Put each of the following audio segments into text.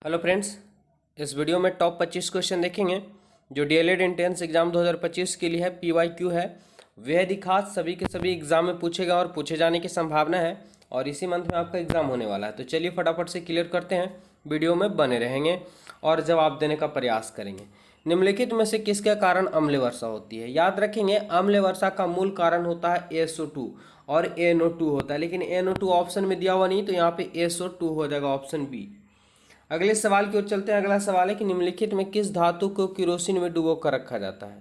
Hello friends, इस video में top 25 question देखेंगे जो डीएलएड एंट्रेंस एग्जाम 2025 के लिए है। पीवाईक्यू है, वह दिखात सभी के सभी एग्जाम में पूछेगा और पूछे जाने की संभावना है और इसी मंथ में आपका एग्जाम होने वाला है। तो चलिए फटाफट से क्लियर करते हैं, वीडियो में बने रहेंगे और जवाब देने का प्रयास करेंगे। निम्नलिखित में से किसके कारण अम्ल वर्षा होती है? याद रखेंगे, अम्ल वर्षा का मूल कारण होता है SO2 और NO2 होता है, लेकिन NO2 ऑप्शन में दिया हुआ नहीं, तो यहाँ पे SO2 हो जाएगा ऑप्शन बी। अगले सवाल की ओर चलते हैं। अगला सवाल है कि निम्नलिखित में किस धातु को किरोसिन में डुबो कर रखा जाता है?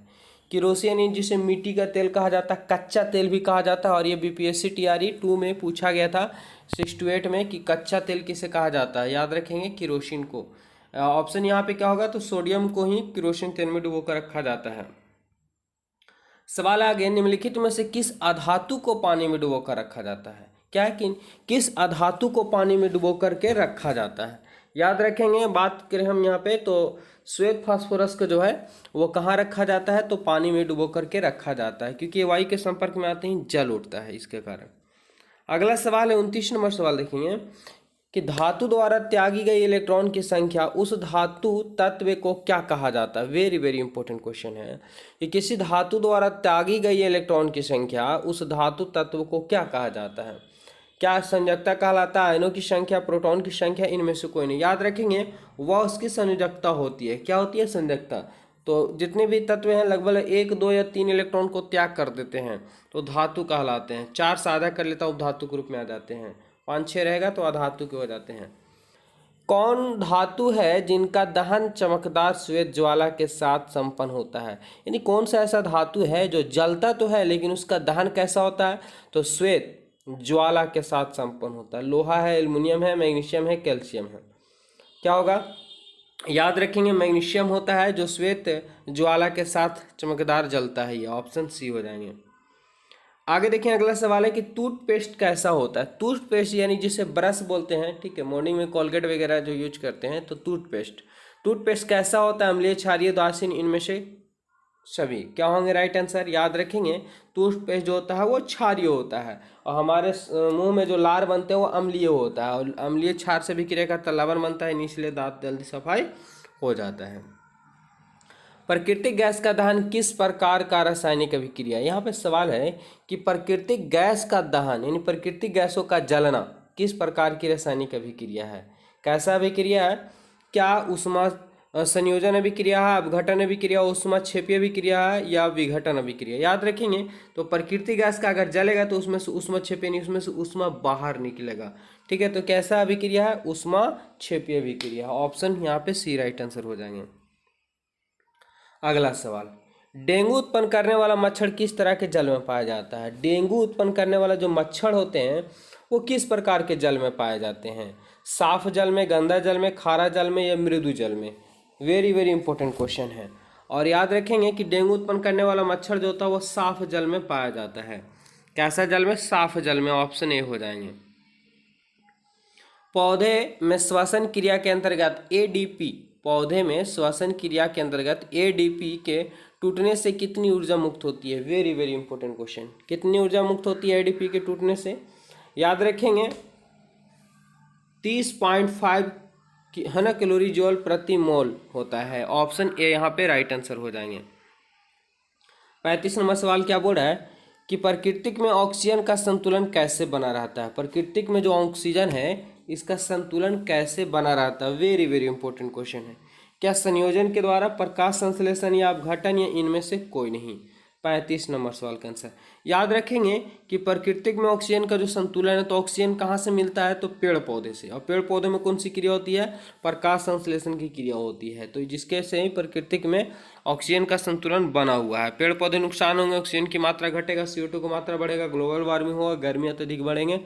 किरोसिन जिसे मिट्टी का तेल कहा जाता है, कच्चा तेल भी कहा जाता है, और ये बीपीएससी टीआरई 2 में पूछा गया था 6 to 8 में कि कच्चा तेल किसे कहा जाता है। याद रखेंगे किरोसिन को। ऑप्शन यहाँ पे क्या होगा, तो सोडियम को ही किरोसिन तेल में डुबो कर रखा जाता है। सवाल आगे, निम्नलिखित में से किस अधातु को पानी में डुबो कर रखा जाता है? क्या है कि किस अधातु को पानी में डुबो करके रखा जाता है? याद रखेंगे, बात करें हम यहाँ पे तो श्वेत फास्फोरस का जो है वो कहाँ रखा जाता है, तो पानी में डुबो करके रखा जाता है, क्योंकि ये वायु के संपर्क में आते ही जल उठता है, इसके कारण। अगला सवाल है 29 नंबर सवाल देखेंगे कि धातु द्वारा त्यागी गई इलेक्ट्रॉन की संख्या उस धातु तत्व को क्या कहा जाता है? वेरी वेरी इंपॉर्टेंट क्वेश्चन है कि किसी धातु द्वारा त्यागी गई इलेक्ट्रॉन की संख्या उस धातु तत्व को क्या कहा जाता है? क्या संयोजकता कहलाता है, आयनों की संख्या, प्रोटॉन की संख्या, इनमें से कोई नहीं। याद रखेंगे, वह उसकी संयोजकता होती है। क्या होती है? संयोजकता। तो जितने भी तत्व हैं लगभग 1, 2 या 3 इलेक्ट्रॉन को त्याग कर देते हैं तो धातु कहलाते हैं। 4 साझा कर लेता है उपधातु के रूप में आ जाते हैं, 5, 6 रहेगा तो अधातु के हो जाते हैं। कौन धातु है जिनका दहन चमकदार श्वेत ज्वाला के साथ संपन्न होता है? यानी कौन सा ऐसा धातु है जो जलता तो है लेकिन उसका दहन कैसा होता है, तो श्वेत ज्वाला के साथ संपन्न होता है। लोहा है, एल्युमिनियम है, मैग्नीशियम है, कैल्शियम है। क्या होगा? याद रखेंगे, मैग्नीशियम होता है जो श्वेत ज्वाला के साथ चमकदार जलता है। ये ऑप्शन सी हो जाएंगे। आगे देखें, अगला सवाल है कि टूथपेस्ट कैसा होता है? टूथपेस्ट यानी जिसे ब्रश बोलते हैं, ठीक है, मॉर्निंग में कोलगेट वगैरह जो यूज करते हैं, तो टूथपेस्ट कैसा होता है? अम्लीय, क्षारीय, उदासीन, इनमें से सभी। क्या होंगे राइट आंसर? याद रखेंगे, टूथपेस्ट जो होता है वो क्षारीय होता है और हमारे मुंह में जो लार बनते हैं वो अम्लीय होता है, और अम्लीय क्षार से भी क्रिया करता लवण बनता है, इसलिए दांत जल्दी सफाई हो जाता है। प्राकृतिक गैस का दहन किस प्रकार का रासायनिक अभिक्रिया? यहाँ पे सवाल है कि प्राकृतिक गैस का दहन यानी प्राकृतिक गैसों का जलना किस प्रकार की रासायनिक अभिक्रिया है? कैसा अभिक्रिया है? क्या ऊष्मा संयोजन अभिक्रिया है, अपघटन अभिक्रिया, ऊष्मा क्षेपीय अभिक्रिया है, या विघटन अभिक्रिया? याद रखेंगे, तो प्राकृतिक गैस का अगर जलेगा तो उसमें से ऊष्मा क्षेपीय नहीं, उसमें से ऊष्मा बाहर निकलेगा। ठीक है, तो कैसा अभिक्रिया है? ऊष्मा क्षेपीय अभिक्रिया। ऑप्शन यहाँ पे सी राइट आंसर हो जाएंगे। अगला सवाल, डेंगू उत्पन्न करने वाला मच्छर किस तरह के जल में पाया जाता है? डेंगू उत्पन्न करने वाला जो मच्छर होते हैं वो किस प्रकार के जल में पाए जाते हैं? साफ जल में, गंदा जल में, खारा जल में, या मृदु जल में? वेरी वेरी इंपॉर्टेंट क्वेश्चन है। और याद रखेंगे कि डेंगू उत्पन्न करने वाला मच्छर जो होता है वो साफ जल में पाया जाता है। कैसा जल में? साफ जल में। ऑप्शन ए हो जाएंगे। पौधे में श्वसन क्रिया के अंतर्गत एडीपी, पौधे में श्वसन क्रिया के अंतर्गत एडीपी के टूटने से कितनी ऊर्जा मुक्त होती है? Very very important question. कितनी ऊर्जा मुक्त होती है एडीपी के टूटने से? याद रखेंगे 30.5 है ना, कैलोरी जूल प्रति मोल होता है। ऑप्शन ए यहाँ पे राइट आंसर हो जाएंगे। 35 नंबर सवाल क्या बोल रहा है कि प्रकृति में ऑक्सीजन का संतुलन कैसे बना रहता है? प्रकृति में जो ऑक्सीजन है इसका संतुलन कैसे बना रहता है? वेरी वेरी इंपॉर्टेंट क्वेश्चन है। क्या संयोजन के द्वारा, प्रकाश संश्लेषण, या अपघटन, या इनमें से कोई नहीं? 35 नंबर सवाल का आंसर। याद रखेंगे कि प्रकृति में ऑक्सीजन का जो संतुलन है, तो ऑक्सीजन कहाँ से मिलता है, तो पेड़ पौधे से। और पेड़ पौधे में कौन सी क्रिया होती है? प्रकाश संश्लेषण की क्रिया होती है। तो जिसके से ही प्रकृति में ऑक्सीजन का संतुलन बना हुआ है। पेड़ पौधे नुकसान होंगे, ऑक्सीजन की मात्रा घटेगा, CO2 की मात्रा बढ़ेगा, ग्लोबल वार्मिंग होगा, गर्मी अत्यधिक बढ़ेंगे।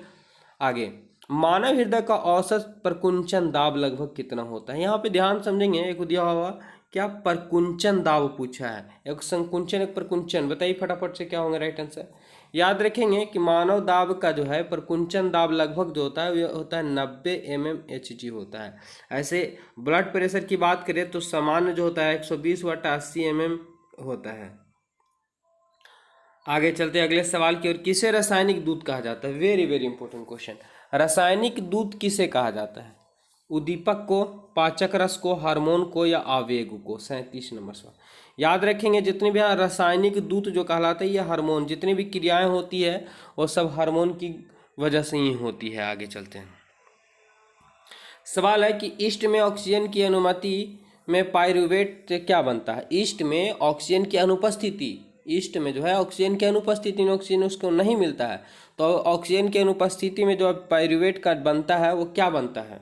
आगे, मानव हृदय का औसत प्रकुंचन दाब लगभग कितना होता है? यहाँ पे ध्यान समझेंगे, एक दिया हुआ क्या प्रकुंचन दाब पूछा है, एक संकुंचन एक प्रकुंचन। बताइए फटाफट से क्या होंगे राइट आंसर। याद रखेंगे कि मानव दाब का जो है प्रकुंचन दाब लगभग जो होता है वो होता है 90 mmHg होता है। ऐसे ब्लड प्रेशर की बात करें तो सामान्य जो होता है 120/80 mm होता है। आगे चलते अगले सवाल की ओर। किसे रासायनिक दूध कहा जाता है? Very very important question. रासायनिक दूध किसे कहा जाता है? उद्दीपक को, पाचक रस को, हार्मोन को या आवेग को। 37 नंबर सवाल। याद रखेंगे जितने भी यहाँ रासायनिक दूत जो कहलाते हैं ये हार्मोन, जितनी भी क्रियाएं होती है वो सब हार्मोन की वजह से ही होती है। आगे चलते हैं। सवाल है कि ईस्ट में ऑक्सीजन की अनुमति में पाइरूवेट से क्या बनता है। ईस्ट में ऑक्सीजन की अनुपस्थिति, ईस्ट में जो है ऑक्सीजन की अनुपस्थिति में ऑक्सीजन उसको नहीं मिलता है, तो ऑक्सीजन की अनुपस्थिति में जो पाइरूवेट का बनता है वो क्या बनता है।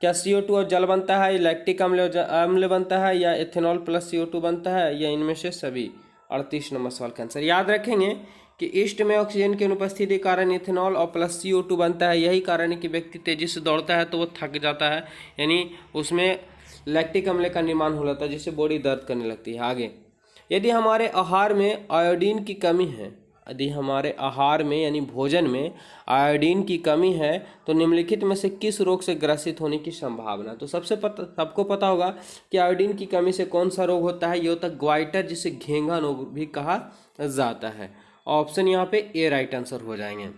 क्या CO2 और जल बनता है, लैक्टिक अम्ल बनता है, या एथेनॉल प्लस CO2 बनता है, या इनमें से सभी। 38 नंबर सवाल का आंसर। याद रखेंगे कि ईस्ट में ऑक्सीजन की अनुपस्थिति के कारण इथेनॉल और प्लस CO2 बनता है। यही कारण है कि व्यक्ति तेजी से दौड़ता है तो वो थक जाता है, यानी उसमें लैक्टिक अम्ल का निर्माण हो जाता है जिससे बॉडी दर्द करने लगती है। आगे, यदि हमारे आहार में आयोडीन की कमी है, यदि हमारे आहार में यानी भोजन में आयोडीन की कमी है तो निम्नलिखित में से किस रोग से ग्रसित होने की संभावना। तो सबको पता होगा कि आयोडीन की कमी से कौन सा रोग होता है। ये होता है ग्वाइटर, जिसे घेंघा रोग भी कहा जाता है। ऑप्शन यहाँ पे ए राइट आंसर हो जाएंगे।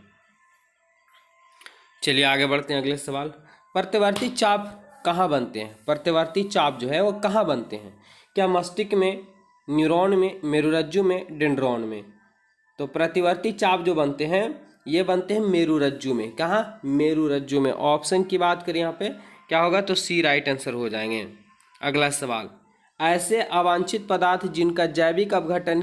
चलिए आगे बढ़ते हैं अगले सवाल। प्रत्यावर्ती चाप कहाँ बनते हैं। प्रत्यावर्ती चाप जो है वो कहाँ बनते हैं। क्या मस्तिष्क में, न्यूरॉन में, मेरुरज्जु में, डेंड्रॉन में। तो प्रतिवर्ती चाप जो बनते हैं ये बनते हैं मेरुरज्जु में। कहाँ, मेरुरज्जु में। ऑप्शन की बात करें यहाँ पे क्या होगा, तो सी राइट आंसर हो जाएंगे। अगला सवाल, ऐसे अवांछित पदार्थ जिनका जैविक अपघटन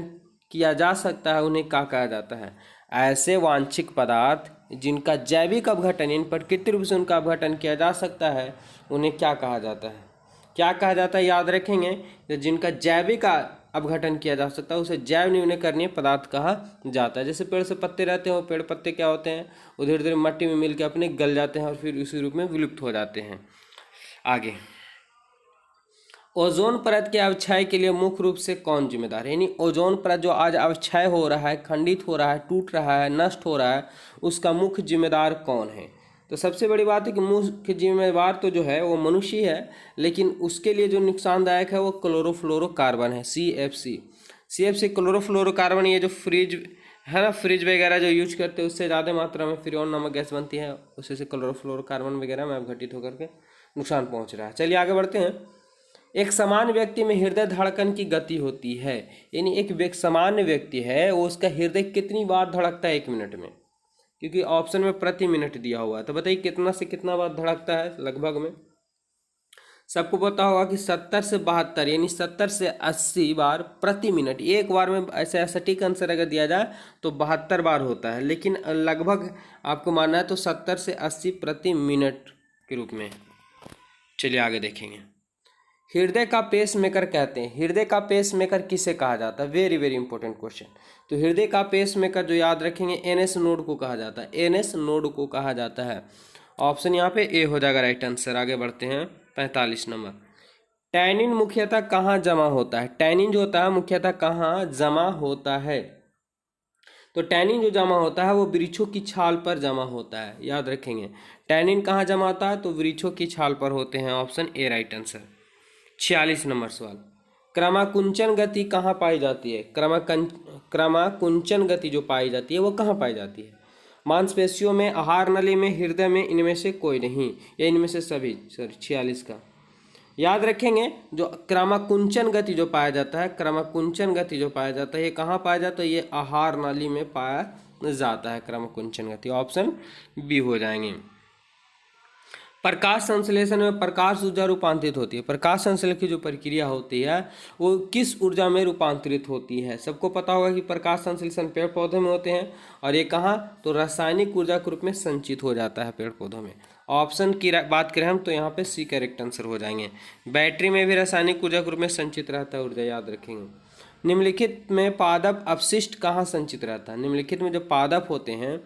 किया जा सकता है उन्हें क्या कहा जाता है। ऐसे वांछित पदार्थ जिनका जैविक अपघटन यानी प्राकृतिक रूप से उनका अपघटन किया जा सकता है उन्हें क्या कहा जाता है। क्या कहा जाता है, याद रखेंगे, जिनका जैविक अपघटन किया जा सकता है उसे जैव न्यूनीकरणीय पदार्थ कहा जाता है। जैसे पेड़ से पत्ते रहते हैं, वो पेड़ पत्ते क्या होते हैं, वो धीरे धीरे मिट्टी में मिल के अपने गल जाते हैं और फिर उसी रूप में विलुप्त हो जाते हैं। आगे, ओजोन परत के अवक्षय के लिए मुख्य रूप से कौन जिम्मेदार है। यानी ओजोन परत जो आज अवक्षय हो रहा है, खंडित हो रहा है, टूट रहा है, नष्ट हो रहा है, उसका मुख्य जिम्मेदार कौन है। तो सबसे बड़ी बात है कि मुख्य जिम्मेदार तो जो है वो मनुष्य ही है, लेकिन उसके लिए जो नुकसानदायक है वो क्लोरोफ्लोरोकार्बन है, CFC क्लोरोफ्लोरोकार्बन। ये जो फ्रिज है ना, फ्रिज वगैरह जो यूज करते हैं उससे ज़्यादा मात्रा में फ्रीऑन नामक गैस बनती है, उससे से क्लोरोफ्लोरोकार्बन वगैरह में अपघटित होकर के नुकसान पहुँच रहा है। चलिए आगे बढ़ते हैं। एक सामान्य व्यक्ति में हृदय धड़कन की गति होती है, यानी एक सामान्य व्यक्ति है वो उसका हृदय कितनी बार धड़कता है 1 मिनट में, क्योंकि ऑप्शन में प्रति मिनट दिया हुआ है। तो बताइए कितना से कितना बार धड़कता है लगभग में। सबको पता होगा कि 70 से 72 यानी 70 से 80 बार प्रति मिनट। एक बार में ऐसे सटीक आंसर अगर दिया जाए तो 72 बार होता है, लेकिन लगभग आपको मानना है तो 70 से 80 प्रति मिनट के रूप में। चलिए आगे देखेंगे। हृदय का पेस मेकर कहते हैं, हृदय का पेस मेकर किसे कहा जाता है। Very very important question. तो हृदय का पेस मेकर जो याद रखेंगे NS नोड को कहा जाता है, NS नोड को कहा जाता है। ऑप्शन यहाँ पे ए हो जाएगा राइट आंसर। आगे बढ़ते हैं 45 नंबर। टैनिन मुख्यतः कहाँ जमा होता है। टैनिन जो होता है मुख्यतः कहाँ जमा होता है। तो टैनिन जो जमा होता है वो वृक्षों की छाल पर जमा होता है। याद रखेंगे टैनिन कहाँ जमा होता है, तो वृक्षों की छाल पर होते हैं। Option A right answer. 46 number सवाल। क्रमाकुंचन गति कहाँ पाई जाती है। क्रमाकुंचन गति जो पाई जाती है वो कहाँ पाई जाती है। मांसपेशियों में, आहार नली में, हृदय में, इनमें से कोई नहीं या इनमें से सभी। 46 का याद रखेंगे। जो क्रमाकुंचन गति जो पाया जाता है, क्रमाकुंचन गति जो पाया जाता है ये कहाँ पाया जाता है, ये आहार नाली में पाया जाता है क्रमाकुंचन गति। ऑप्शन बी हो जाएंगे। प्रकाश संश्लेषण में प्रकाश ऊर्जा रूपांतरित होती है। प्रकाश संश्लेषण की जो प्रक्रिया होती है वो किस ऊर्जा में रूपांतरित होती है। सबको पता होगा कि प्रकाश संश्लेषण पेड़ पौधों में होते हैं, और ये कहाँ, तो रासायनिक ऊर्जा के रूप में संचित हो जाता है पेड़ पौधों में। ऑप्शन की बात करें हम तो यहाँ पे सी करेक्ट आंसर हो जाएंगे। बैटरी में भी रासायनिक ऊर्जा के रूप में संचित रहता है ऊर्जा, याद रखेंगे। निम्नलिखित में पादप अपशिष्ट कहाँ संचित रहता है। निम्नलिखित में जो पादप होते हैं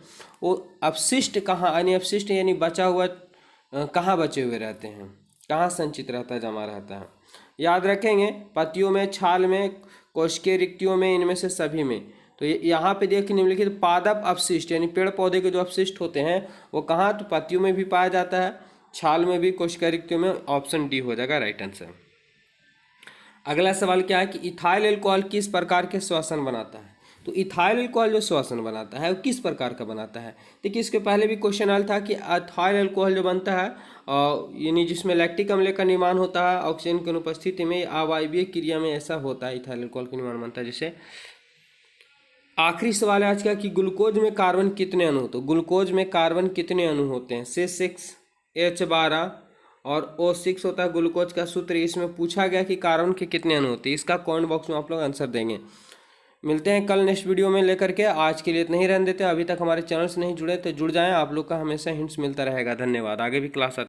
वो अपशिष्ट कहाँ, यानी अपशिष्ट यानी बचा हुआ कहाँ बचे हुए रहते हैं, कहाँ संचित रहता है, जमा रहता है। याद रखेंगे पत्तियों में, छाल में, कोशिकीय रिक्तियों में, इनमें से सभी में। तो यहाँ पे देखिए निम्नलिखित पादप अपशिष्ट यानी पेड़ पौधे के जो अपशिष्ट होते हैं वो कहाँ, तो पत्तियों में भी पाया जाता है, छाल में भी, कोशिकीय रिक्तियों में। ऑप्शन डी हो जाएगा राइट आंसर। अगला सवाल क्या है कि इथाइल अल्कोहल किस प्रकार के श्वसन बनाता है। तो इथाइल अल्कोहल जो श्वसन बनाता है वो किस प्रकार का बनाता है। देखिए इसके पहले भी क्वेश्चन आया था कि इथाइल अल्कोहल जो बनता है यानी जिसमें लैक्टिक अम्ल का निर्माण होता है ऑक्सीजन की अनुपस्थिति में, अवायवीय क्रिया में ऐसा होता है इथाइल अल्कोहल का निर्माण बनता है। जैसे आखिरी सवाल है आज का कि ग्लूकोज में कार्बन कितने अणु होते हैं। ग्लूकोज में कार्बन कितने अणु होते हैं। C6H12 और O6 होता है ग्लूकोज का सूत्र। इसमें पूछा गया कि कार्बन के कितने अणु होते हैं। इसका कमेंट बॉक्स में आप लोग आंसर देंगे। मिलते हैं कल नेक्स्ट वीडियो में लेकर के। आज के लिए इतना ही रहने देते हैं। अभी तक हमारे चैनल से नहीं जुड़े तो जुड़ जाएं, आप लोग का हमेशा हिंट्स मिलता रहेगा। धन्यवाद। आगे भी क्लास